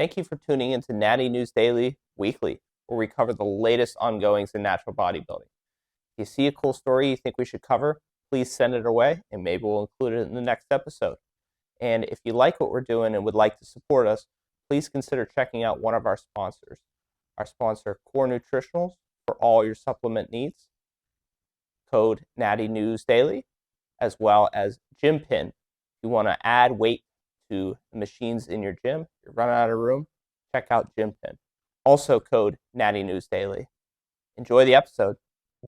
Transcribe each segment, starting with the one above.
Thank you for tuning into Natty News Daily Weekly, where we cover the latest ongoings in natural bodybuilding. If you see a cool story you think we should cover, please send it our way, and maybe we'll include it in the next episode. And if you like what we're doing and would like to support us, please consider checking out one of our sponsors. Our sponsor, Core Nutritionals, for all your supplement needs. Code Natty News Daily, as well as GymPin. If you want to add weight to the machines in your gym, you're running out of room, check out GymPin. Also code Natty News Daily. Enjoy the episode.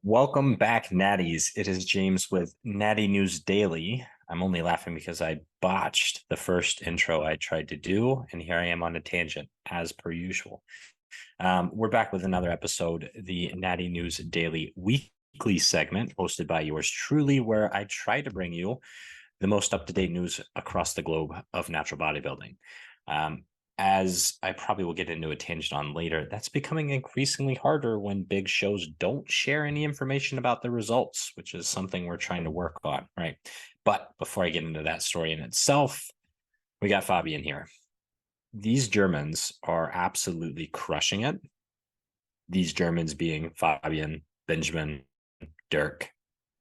Welcome back, Natties. It is James with Natty News Daily. I'm only laughing because I botched the first intro I tried to do, and here I am on a tangent, as per usual. We're back with another episode, the Natty News Daily Weekly segment, hosted by yours truly, where I try to bring you the most up-to-date news across the globe of natural bodybuilding. As I probably will get into a tangent on later, that's becoming increasingly harder when big shows don't share any information about the results, which is something we're trying to work on, right? But before I get into that story in itself, we got Fabian here. These Germans are absolutely crushing it. These Germans being Fabian, Benjamin, Dirk.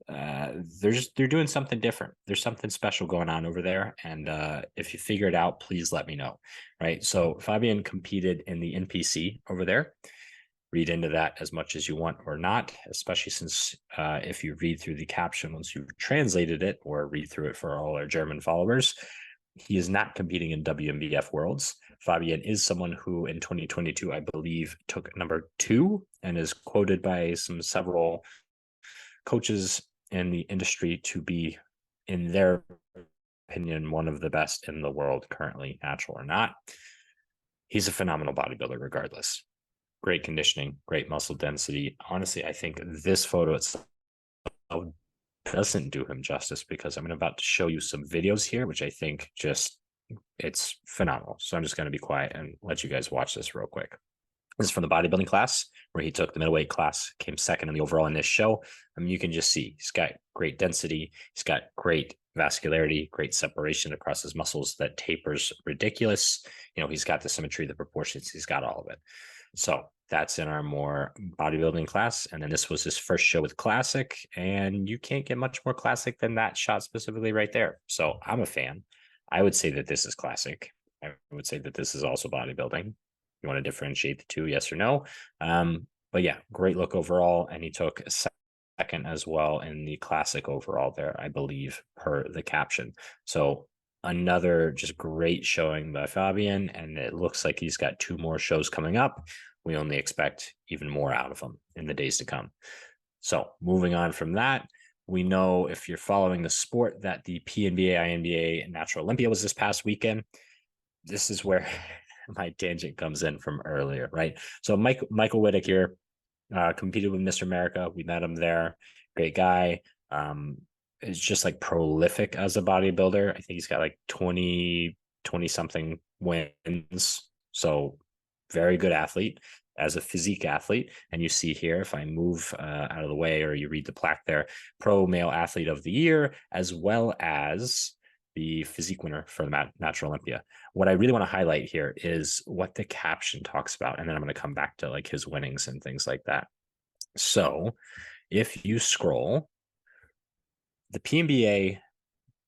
They're doing something different. There's something special going on over there, and if you figure it out, please let me know. Right. So Fabian competed in the NPC over there. Read into that as much as you want or not, especially since if you read through the caption once you've translated it, or read through it for all our German followers, he is not competing in WMBF Worlds. Fabian is someone who in 2022, I believe, took number 2 and is quoted by several coaches in the industry to be, in their opinion, one of the best in the world currently, natural or not. He's a phenomenal bodybuilder regardless. Great conditioning, great muscle density. Honestly, I think this photo itself doesn't do him justice, because I'm about to show you some videos here, which I think it's phenomenal. So I'm just going to be quiet and let you guys watch this real quick. This is from the bodybuilding class, where he took the middleweight class, came second in the overall in this show. I mean, you can just see he's got great density. He's got great vascularity, great separation across his muscles that tapers ridiculous. He's got the symmetry, the proportions. He's got all of it. So that's in our more bodybuilding class. And then this was his first show with classic, and you can't get much more classic than that shot specifically right there. So I'm a fan. I would say that this is classic. I would say that this is also bodybuilding. You want to differentiate the two, yes or no? But yeah, great look overall. And he took second as well in the classic overall there, I believe, per the caption. So another just great showing by Fabian. And it looks like he's got 2 more shows coming up. We only expect even more out of him in the days to come. So moving on from that, we know, if you're following the sport, that the PNBA, INBA, and Natural Olympia was this past weekend. This is where my tangent comes in from earlier, right? So Michael Whittick here competed with Mr. America. We met him there. Great guy. Is just like prolific as a bodybuilder. I think he's got like 20 something wins. So very good athlete as a physique athlete. And you see here, if I move out of the way, or you read the plaque there, Pro Male Athlete of the Year, as well as the physique winner for the Natural Olympia. What I really want to highlight here is what the caption talks about. And then I'm going to come back to like his winnings and things like that. So if you scroll, the PNBA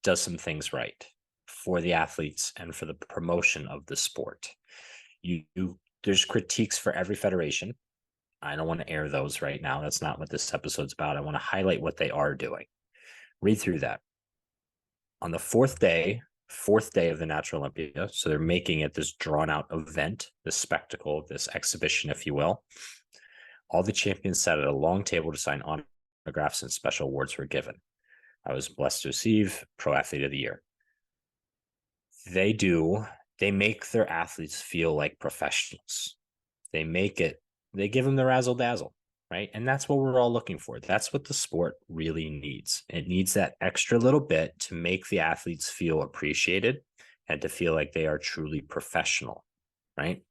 does some things right for the athletes and for the promotion of the sport. There's critiques for every federation. I don't want to air those right now. That's not what this episode's about. I want to highlight what they are doing. Read through that. On the fourth day of the Natural Olympia, so they're making it this drawn out event, this spectacle, this exhibition, if you will. All the champions sat at a long table to sign autographs, and special awards were given. I was blessed to receive Pro Athlete of the Year. They make their athletes feel like professionals. They give them the razzle dazzle. Right. And that's what we're all looking for. That's what the sport really needs. It needs that extra little bit to make the athletes feel appreciated and to feel like they are truly professional. Right.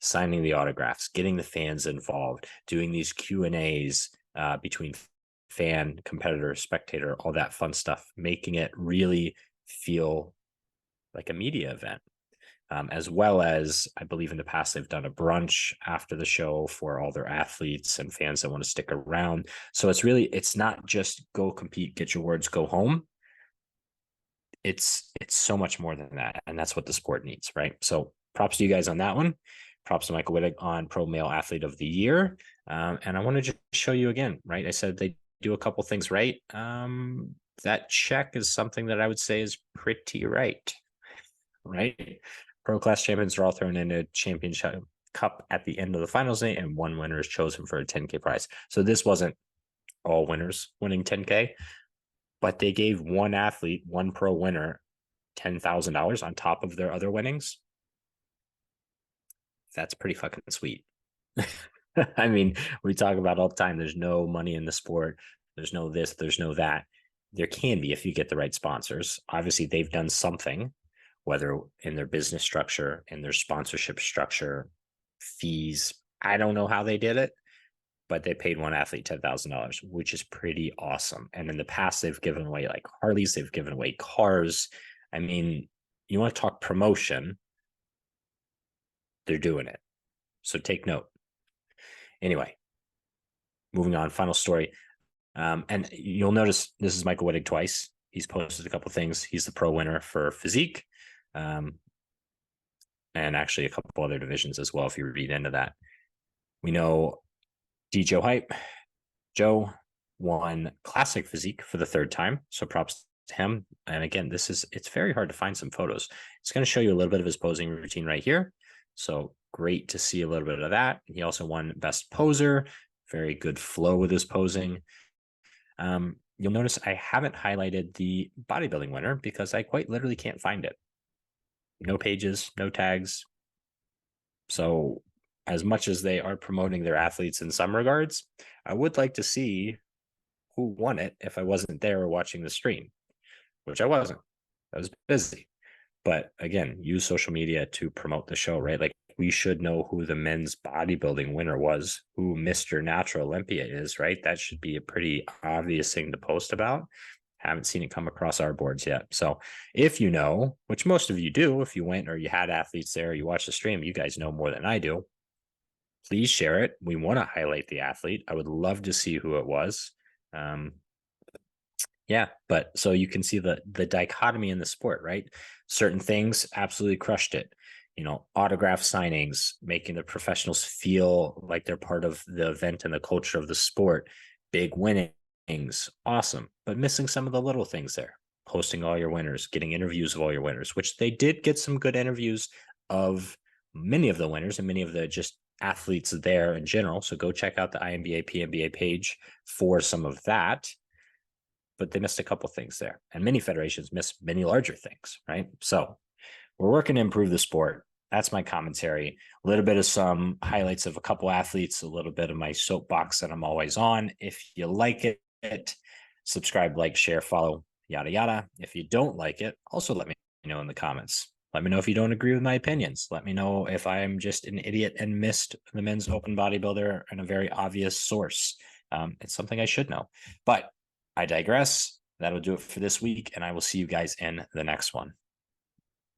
Signing the autographs, getting the fans involved, doing these Q&As between fan, competitor, spectator, all that fun stuff, making it really feel like a media event. as well as I believe in the past they've done a brunch after the show for all their athletes and fans that want to stick around. So it's not just go compete, get your words, go home. It's so much more than that, and that's what the sport needs, right? So props to you guys on that one. Props to Michael Wittig on Pro Male Athlete of the Year. And I want to just show you again, right? I said they do a couple things right. That check is something that I would say is pretty right. Pro class champions are all thrown in a championship cup at the end of the finals night, and one winner is chosen for a 10K prize. So this wasn't all winners winning 10K, but they gave one athlete, one pro winner, $10,000 on top of their other winnings. That's pretty fucking sweet. I mean, we talk about all the time, there's no money in the sport. There's no this, there's no that. There can be if you get the right sponsors. Obviously, they've done something, whether in their business structure, in their sponsorship structure, fees. I don't know how they did it, but they paid one athlete $10,000, which is pretty awesome. And in the past, they've given away like Harleys, they've given away cars. I mean, you want to talk promotion, they're doing it. So take note. Anyway, moving on, final story. And you'll notice this is Michael Wittig twice. He's posted a couple things. He's the pro winner for physique, and actually a couple other divisions as well, if you read into that. We know Joe Hype. Joe won classic physique for the third time. So props to him. And again, it's very hard to find some photos. It's going to show you a little bit of his posing routine right here. So great to see a little bit of that. He also won best poser, very good flow with his posing. You'll notice I haven't highlighted the bodybuilding winner because I quite literally can't find it. No pages, no tags. So as much as they are promoting their athletes in some regards, I would like to see who won it if I wasn't there watching the stream, which I wasn't. I was busy. But again, use social media to promote the show, right? Like we should know who the men's bodybuilding winner was, who Mr. Natural Olympia is, right? That should be a pretty obvious thing to post about. Haven't seen it come across our boards yet. So if you know, which most of you do, if you went or you had athletes there, or you watched the stream, you guys know more than I do. Please share it. We want to highlight the athlete. I would love to see who it was. Yeah, but so you can see the dichotomy in the sport, right? Certain things absolutely crushed it. Autograph signings, making the professionals feel like they're part of the event and the culture of the sport. Big winnings, awesome. But missing some of the little things there. Posting all your winners, getting interviews of all your winners, which they did get some good interviews of many of the winners and many of the just athletes there in general. So go check out the INBA, PNBA page for some of that. But they missed a couple things there. And many federations miss many larger things, right? So we're working to improve the sport. That's my commentary. A little bit of some highlights of a couple athletes, a little bit of my soapbox that I'm always on. If you like it, subscribe, like, share, follow, yada, yada. If you don't like it, also let me know in the comments. Let me know if you don't agree with my opinions. Let me know if I'm just an idiot and missed the men's open bodybuilder in a very obvious source. It's something I should know. But I digress. That'll do it for this week, and I will see you guys in the next one.